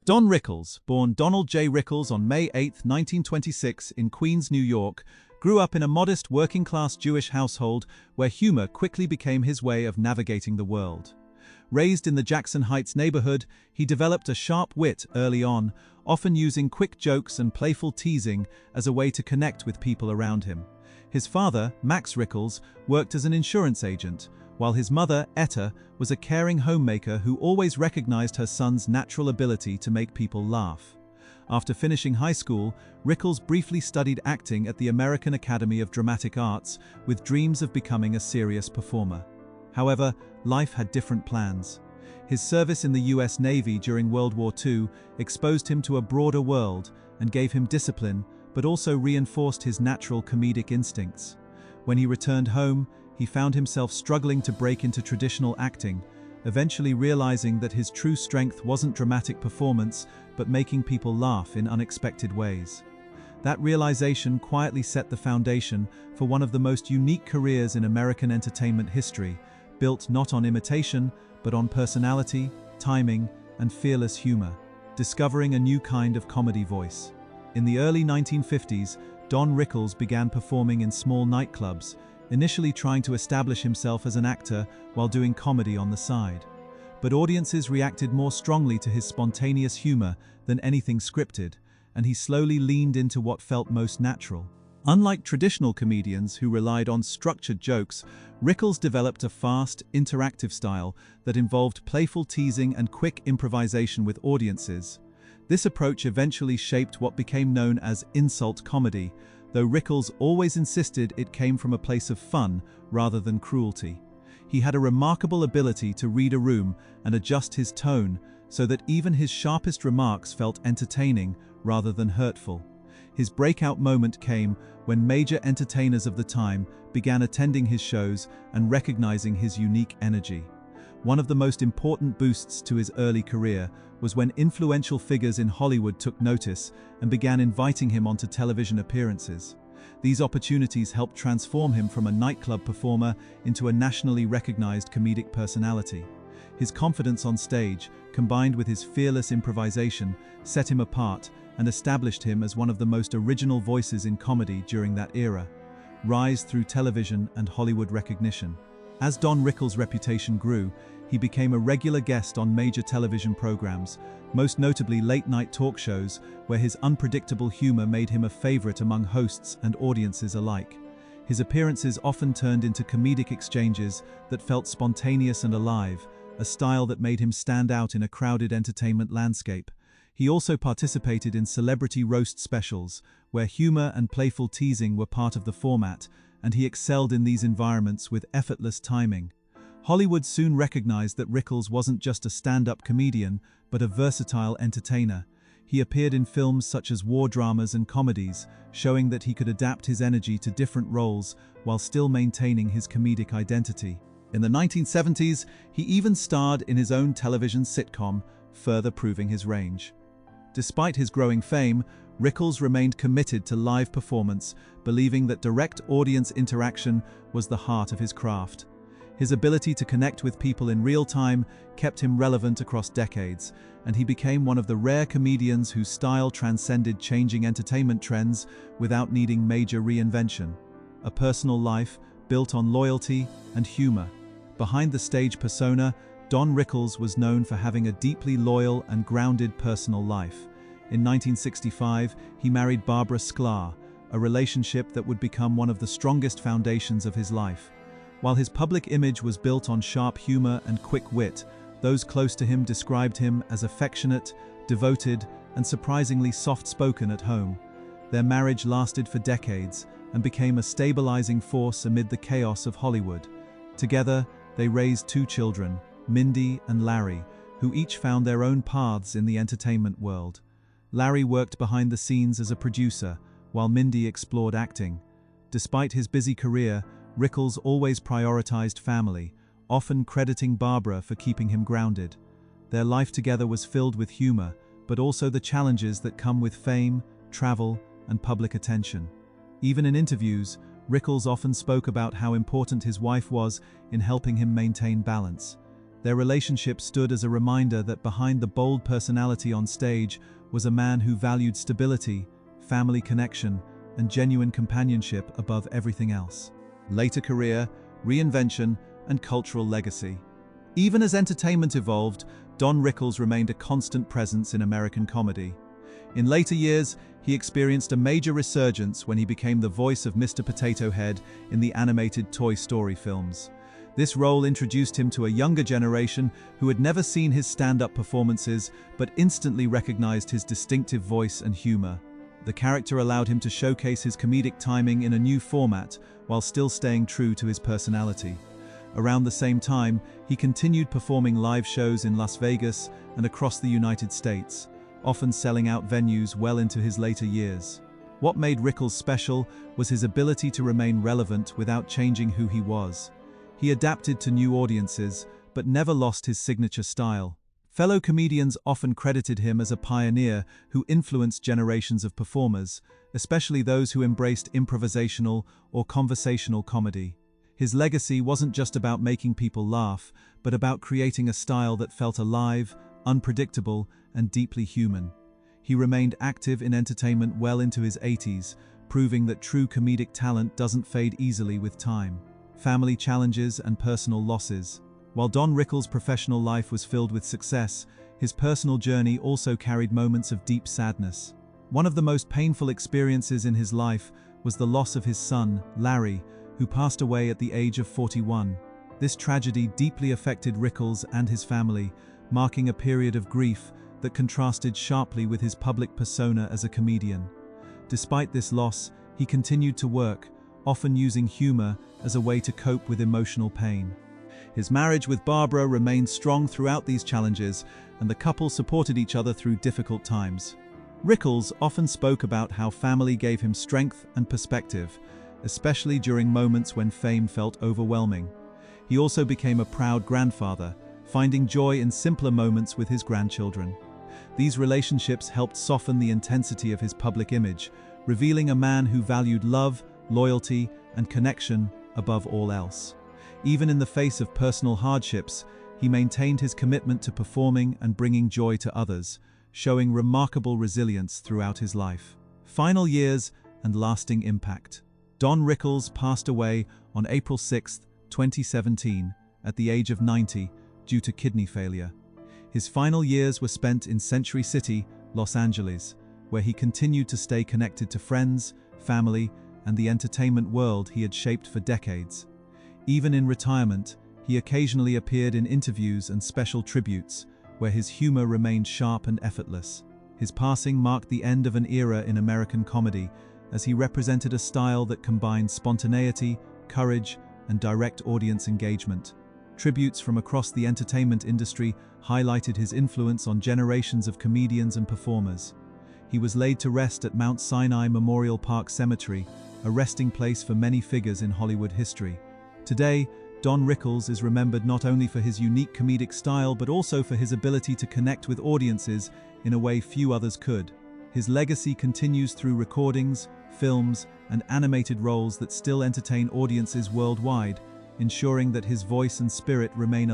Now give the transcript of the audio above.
Don Rickles, born Donald J. Rickles on May 8, 1926 in Queens, New York, grew up in a modest working-class Jewish household where humor quickly became his way of navigating the world. Raised in the Jackson Heights neighborhood, he developed a sharp wit early on, often using quick jokes and playful teasing as a way to connect with people around him. His father, Max Rickles, worked as an insurance agent, while his mother, Etta, was a caring homemaker who always recognized her son's natural ability to make people laugh. After finishing high school, Rickles briefly studied acting at the American Academy of Dramatic Arts with dreams of becoming a serious performer. However, life had different plans. His service in the US Navy during World War II exposed him to a broader world and gave him discipline, but also reinforced his natural comedic instincts. When he returned home, he found himself struggling to break into traditional acting, eventually realizing that his true strength wasn't dramatic performance, but making people laugh in unexpected ways. That realization quietly set the foundation for one of the most unique careers in American entertainment history, built not on imitation, but on personality, timing, and fearless humor, discovering a new kind of comedy voice. In the early 1950s, Don Rickles began performing in small nightclubs, initially trying to establish himself as an actor while doing comedy on the side. But audiences reacted more strongly to his spontaneous humor than anything scripted, and he slowly leaned into what felt most natural. Unlike traditional comedians who relied on structured jokes, Rickles developed a fast, interactive style that involved playful teasing and quick improvisation with audiences. This approach eventually shaped what became known as insult comedy, though Rickles always insisted it came from a place of fun rather than cruelty. He had a remarkable ability to read a room and adjust his tone so that even his sharpest remarks felt entertaining rather than hurtful. His breakout moment came when major entertainers of the time began attending his shows and recognizing his unique energy. One of the most important boosts to his early career was when influential figures in Hollywood took notice and began inviting him onto television appearances. These opportunities helped transform him from a nightclub performer into a nationally recognized comedic personality. His confidence on stage, combined with his fearless improvisation, set him apart and established him as one of the most original voices in comedy during that era. Rise through television and Hollywood recognition. As Don Rickles' reputation grew, he became a regular guest on major television programs, most notably late-night talk shows, where his unpredictable humor made him a favorite among hosts and audiences alike. His appearances often turned into comedic exchanges that felt spontaneous and alive, a style that made him stand out in a crowded entertainment landscape. He also participated in celebrity roast specials, where humor and playful teasing were part of the format, and he excelled in these environments with effortless timing. Hollywood soon recognized that Rickles wasn't just a stand-up comedian, but a versatile entertainer. He appeared in films such as war dramas and comedies, showing that he could adapt his energy to different roles while still maintaining his comedic identity. In the 1970s, he even starred in his own television sitcom, further proving his range. Despite his growing fame, Rickles remained committed to live performance, believing that direct audience interaction was the heart of his craft. His ability to connect with people in real time kept him relevant across decades, and he became one of the rare comedians whose style transcended changing entertainment trends without needing major reinvention. A personal life built on loyalty and humor. Behind the stage persona, Don Rickles was known for having a deeply loyal and grounded personal life. In 1965, he married Barbara Sklar, a relationship that would become one of the strongest foundations of his life. While his public image was built on sharp humor and quick wit, those close to him described him as affectionate, devoted, and surprisingly soft-spoken at home. Their marriage lasted for decades and became a stabilizing force amid the chaos of Hollywood. Together, they raised two children, Mindy and Larry, who each found their own paths in the entertainment world. Larry worked behind the scenes as a producer, while Mindy explored acting. Despite his busy career, Rickles always prioritized family, often crediting Barbara for keeping him grounded. Their life together was filled with humor, but also the challenges that come with fame, travel, and public attention. Even in interviews, Rickles often spoke about how important his wife was in helping him maintain balance. Their relationship stood as a reminder that behind the bold personality on stage was a man who valued stability, family connection, and genuine companionship above everything else. Later career, reinvention, and cultural legacy. Even as entertainment evolved, Don Rickles remained a constant presence in American comedy. In later years, he experienced a major resurgence when he became the voice of Mr. Potato Head in the animated Toy Story films. This role introduced him to a younger generation who had never seen his stand-up performances but instantly recognized his distinctive voice and humor. The character allowed him to showcase his comedic timing in a new format while still staying true to his personality. Around the same time, he continued performing live shows in Las Vegas and across the United States, often selling out venues well into his later years. What made Rickles special was his ability to remain relevant without changing who he was. He adapted to new audiences, but never lost his signature style. Fellow comedians often credited him as a pioneer who influenced generations of performers, especially those who embraced improvisational or conversational comedy. His legacy wasn't just about making people laugh, but about creating a style that felt alive, unpredictable, and deeply human. He remained active in entertainment well into his 80s, proving that true comedic talent doesn't fade easily with time. Family challenges and personal losses. While Don Rickles' professional life was filled with success, his personal journey also carried moments of deep sadness. One of the most painful experiences in his life was the loss of his son, Larry, who passed away at the age of 41. This tragedy deeply affected Rickles and his family, marking a period of grief that contrasted sharply with his public persona as a comedian. Despite this loss, he continued to work, often using humor as a way to cope with emotional pain. His marriage with Barbara remained strong throughout these challenges, and the couple supported each other through difficult times. Rickles often spoke about how family gave him strength and perspective, especially during moments when fame felt overwhelming. He also became a proud grandfather, finding joy in simpler moments with his grandchildren. These relationships helped soften the intensity of his public image, revealing a man who valued love, loyalty, and connection above all else. Even in the face of personal hardships, he maintained his commitment to performing and bringing joy to others, showing remarkable resilience throughout his life. Final years and lasting impact. Don Rickles passed away on April 6, 2017, at the age of 90, due to kidney failure. His final years were spent in Century City, Los Angeles, where he continued to stay connected to friends, family, and the entertainment world he had shaped for decades. Even in retirement, he occasionally appeared in interviews and special tributes, where his humor remained sharp and effortless. His passing marked the end of an era in American comedy, as he represented a style that combined spontaneity, courage, and direct audience engagement. Tributes from across the entertainment industry highlighted his influence on generations of comedians and performers. He was laid to rest at Mount Sinai Memorial Park Cemetery, a resting place for many figures in Hollywood history. Today, Don Rickles is remembered not only for his unique comedic style but also for his ability to connect with audiences in a way few others could. His legacy continues through recordings, films, and animated roles that still entertain audiences worldwide, ensuring that his voice and spirit remain alive.